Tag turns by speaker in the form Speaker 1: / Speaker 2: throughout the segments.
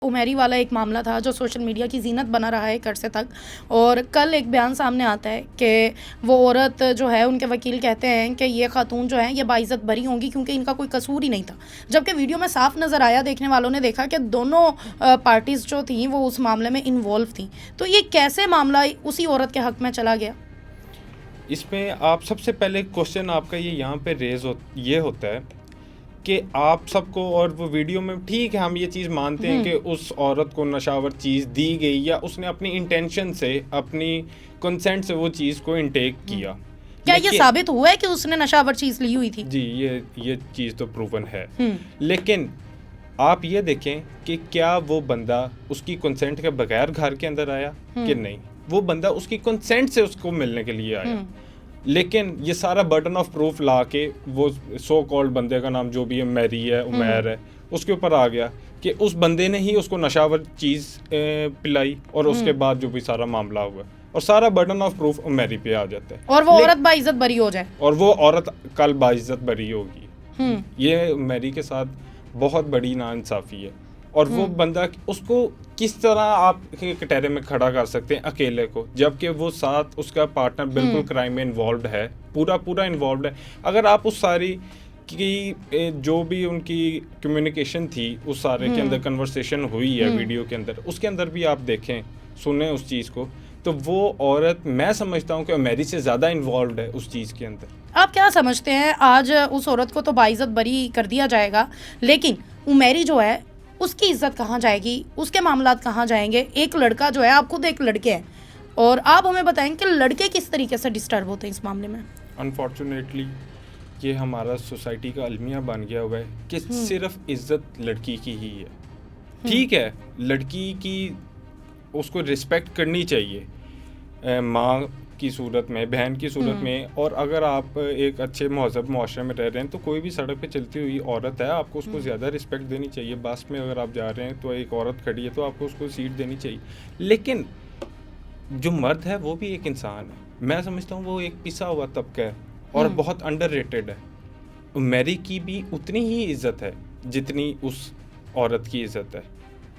Speaker 1: उमेरी वाला एक मामला था जो सोशल मीडिया की ज़ीनत बना रहा है एक अरसे तक। और कल एक बयान सामने आता है कि वो औरत जो है, उनके वकील कहते हैं कि ये खातून जो है ये बाइज़्ज़त बरी होंगी क्योंकि इनका कोई कसूर ही नहीं था। जबकि वीडियो में साफ नज़र आया, देखने वालों ने देखा कि दोनों पार्टीज़ जो थी वो उस मामले में इन्वॉल्व थी। तो ये कैसे मामला उसी औरत के हक़ में चला गया?
Speaker 2: इसमें आप सबसे पहले क्वेश्चन आपका ये यहाँ पे ये होता है कि आप सबको, और वो वीडियो में ठीक है हम ये चीज़ मानते हैं कि उस औरत को नशावर चीज़ दी गई या उसने अपनी इंटेंशन से, अपनी कंसेंट से वो चीज़ को इनटेक किया।
Speaker 1: क्या ये साबित हुआ है कि उसने नशावर चीज़ ली हुई थी?
Speaker 2: जी, ये चीज़ तो प्रूवन है। लेकिन आप ये देखें कि क्या वो बंदा उसकी कंसेंट के बगैर घर के अंदर आया कि नहीं। वो बंदा उसकी कंसेंट से उसको मिलने के लिए आया। लेकिन ये सारा बर्डन ऑफ प्रूफ ला के वो सो कॉल्ड बंदे का नाम जो भी है, मैरी है, उमैर है, उसके ऊपर आ गया कि उस बंदे ने ही उसको नशावर चीज़ पिलाई और उसके बाद जो भी सारा मामला हुआ और सारा बर्डन ऑफ प्रूफ मैरी पे आ जाता है
Speaker 1: और वो औरत बाइज़्ज़त बरी हो जाए
Speaker 2: और वो औरत कल बाइज़्ज़त बरी होगी। ये मैरी के साथ बहुत बड़ी नाइंसाफ़ी है। और वो बंदा, उसको किस तरह आप कटहरे में खड़ा कर सकते हैं अकेले को, जबकि वो साथ उसका पार्टनर बिल्कुल क्राइम में इन्वॉल्व है, पूरा इन्वॉल्व है। अगर आप उस सारी की जो भी उनकी कम्युनिकेशन थी उस सारे के अंदर, कन्वर्सेशन हुई है वीडियो के अंदर, उसके अंदर भी आप देखें, सुने उस चीज़ को, तो वो औरत, मैं समझता हूँ कि मेरी से ज़्यादा इन्वॉल्व है उस चीज़ के अंदर।
Speaker 1: आप क्या समझते हैं, आज उस औरत को तो बाइज़्ज़त बरी कर दिया जाएगा, लेकिन उमेरी जो है उसकी इज्जत कहाँ जाएगी, उसके मामलात कहाँ जाएंगे? एक लड़का जो है, आप खुद एक लड़के हैं, और आप हमें बताएं कि लड़के किस तरीके से डिस्टर्ब होते हैं इस मामले में?
Speaker 2: अनफॉर्चुनेटली ये हमारा सोसाइटी का अलमिया बन गया हुआ है कि सिर्फ इज्जत लड़की की ही है। ठीक है, लड़की की उसको रिस्पेक्ट करनी चाहिए माँ की सूरत में, बहन की सूरत में, और अगर आप एक अच्छे महज़ब मुआशरे में रह रहे हैं तो कोई भी सड़क पे चलती हुई औरत है, आपको उसको ज़्यादा रिस्पेक्ट देनी चाहिए। बस में अगर आप जा रहे हैं तो एक औरत खड़ी है तो आपको उसको सीट देनी चाहिए। लेकिन जो मर्द है वो भी एक इंसान है। मैं समझता हूँ वो एक पिसा हुआ तबका है और बहुत अंडररेटेड है। मैरी की भी उतनी ही इज़्ज़त है जितनी उस औरत की इज़्ज़त है।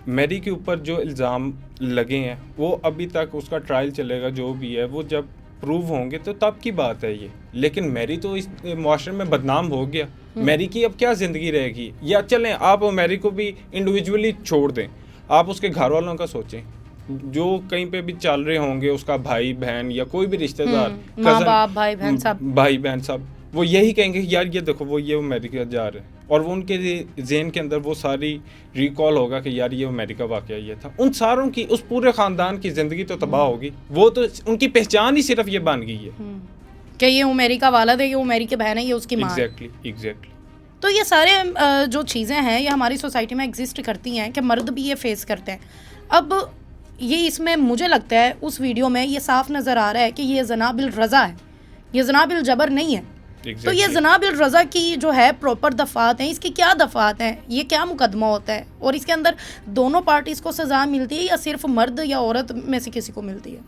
Speaker 2: मैरी के ऊपर जो इल्ज़ाम लगे हैं वो अभी तक उसका ट्रायल चलेगा, जो भी है वो जब प्रूव होंगे तो तब की बात है ये। लेकिन मैरी तो इस मुआशरे में बदनाम हो गया। मैरी की अब क्या ज़िंदगी रहेगी? या चलें आप मैरी को भी इंडिविजुअली छोड़ दें, आप उसके घर वालों का सोचें, जो कहीं पे भी चल रहे होंगे, उसका भाई बहन या कोई भी रिश्तेदार,
Speaker 1: माँ बाप, भाई बहन सब,
Speaker 2: वो यही कहेंगे यार ये देखो वो अमेरिका जा रहे हैं, और वो उनके ज़हन के अंदर वो सारी रिकॉल होगा कि यार ये अमेरिका वाकया ये था। उन सारों की, उस पूरे ख़ानदान की ज़िंदगी तो तबाह होगी। वो तो उनकी पहचान ही सिर्फ ये बन गई है
Speaker 1: कि ये अमेरिका वाला है, ये अमेरिकी बहन है, ये उसकी माँ।
Speaker 2: एग्जैक्टली।
Speaker 1: तो ये सारे जो चीज़ें हैं ये हमारी सोसाइटी में एग्जिस्ट करती हैं कि मर्द भी ये फेस करते हैं। अब ये इसमें मुझे लगता है उस वीडियो में ये साफ नज़र आ रहा है कि ये जना बिल रज़ा है, ये जना बिल जबर नहीं है। तो ये जना बिल रज़ा की जो है प्रॉपर दफ़ात हैं, इसकी क्या दफ़ात हैं, ये क्या मुकदमा होता है, और इसके अंदर दोनों पार्टीज़ को सज़ा मिलती है या सिर्फ मर्द या औरत में से किसी को मिलती है?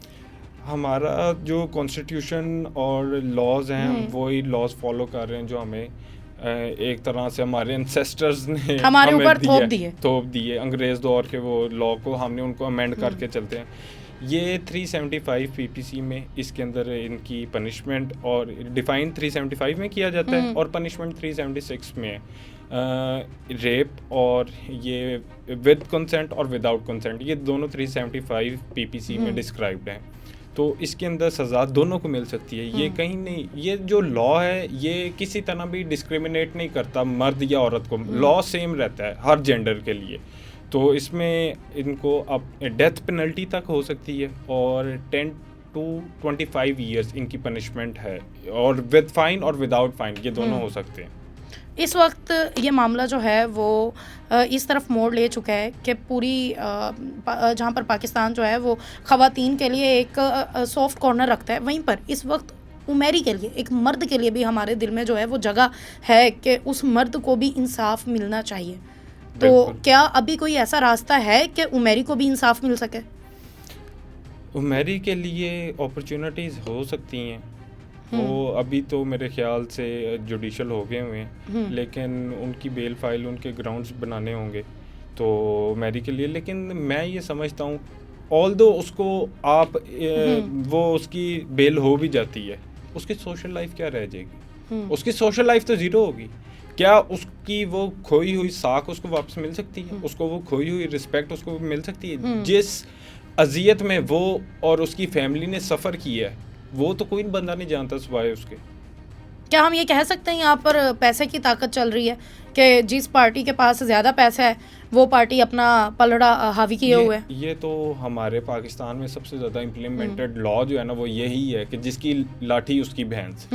Speaker 2: हमारा जो कॉन्स्टिट्यूशन और लॉज हैं वही लॉज फॉलो कर रहे हैं जो हमें एक तरह से हमारे एंसेस्टर्स ने
Speaker 1: हमारे ऊपर
Speaker 2: थोप दिए अंग्रेज़ दौर के वो लॉ को, हमने उनको अमेंड करके चलते हैं। ये 375 पीपीसी में इसके अंदर इनकी पनिशमेंट और डिफाइन 375 में किया जाता है और पनिशमेंट 376 में है। रेप और ये विद कंसेंट और विदाउट कंसेंट, ये दोनों 375 पीपीसी में डिस्क्राइब्ड हैं। तो इसके अंदर सज़ा दोनों को मिल सकती है। ये कहीं नहीं, ये जो लॉ है ये किसी तरह भी डिस्क्रिमिनेट नहीं करता मर्द या औरत को। लॉ सेम रहता है हर जेंडर के लिए। तो इसमें इनको अब डेथ पेनल्टी तक हो सकती है और 10 to 25 ईयर्स इनकी पनिशमेंट है, और विद फाइन और विदाउट फाइन ये दोनों हो सकते हैं।
Speaker 1: इस वक्त ये मामला जो है वो इस तरफ मोड़ ले चुका है कि पूरी जहाँ पर पाकिस्तान जो है वो ख़वातीन के लिए एक सॉफ्ट कॉर्नर रखता है, वहीं पर इस वक्त उमेरी के लिए, एक मर्द के लिए भी हमारे दिल में जो है वो जगह है कि उस मर्द को भी इंसाफ मिलना चाहिए। तो क्या अभी कोई ऐसा रास्ता है कि उमेरी को भी इंसाफ मिल सके?
Speaker 2: उमेरी के लिए अपॉर्चुनिटीज़ हो सकती हैं, वो अभी तो मेरे ख्याल से जुडिशल हो गए हुए हैं, लेकिन उनकी बेल फाइल, उनके ग्राउंड्स बनाने होंगे। तो मैरी के लिए। लेकिन मैं ये समझता हूँ ऑल्दो उसको आप वो उसकी बेल हो भी जाती है, उसकी सोशल लाइफ क्या रह जाएगी? उसकी सोशल लाइफ तो ज़ीरो होगी। क्या उसकी वो खोई हुई साख उसको वापस मिल सकती है? उसको वो खोई हुई रिस्पेक्ट उसको मिल सकती है? जिस अजियत में वो और उसकी फैमिली ने सफ़र किया है वो तो कोई बंदा नहीं जानता सिवाय उसके।
Speaker 1: क्या हम ये कह सकते हैं यहाँ पर पैसे की ताकत चल रही है कि जिस पार्टी के पास ज़्यादा पैसा है वो पार्टी अपना पलड़ा हावी किए हुए है?
Speaker 2: ये तो हमारे पाकिस्तान में सबसे ज़्यादा इम्प्लीमेंटेड लॉ जो है ना वो यही है कि जिसकी लाठी उसकी भैंस।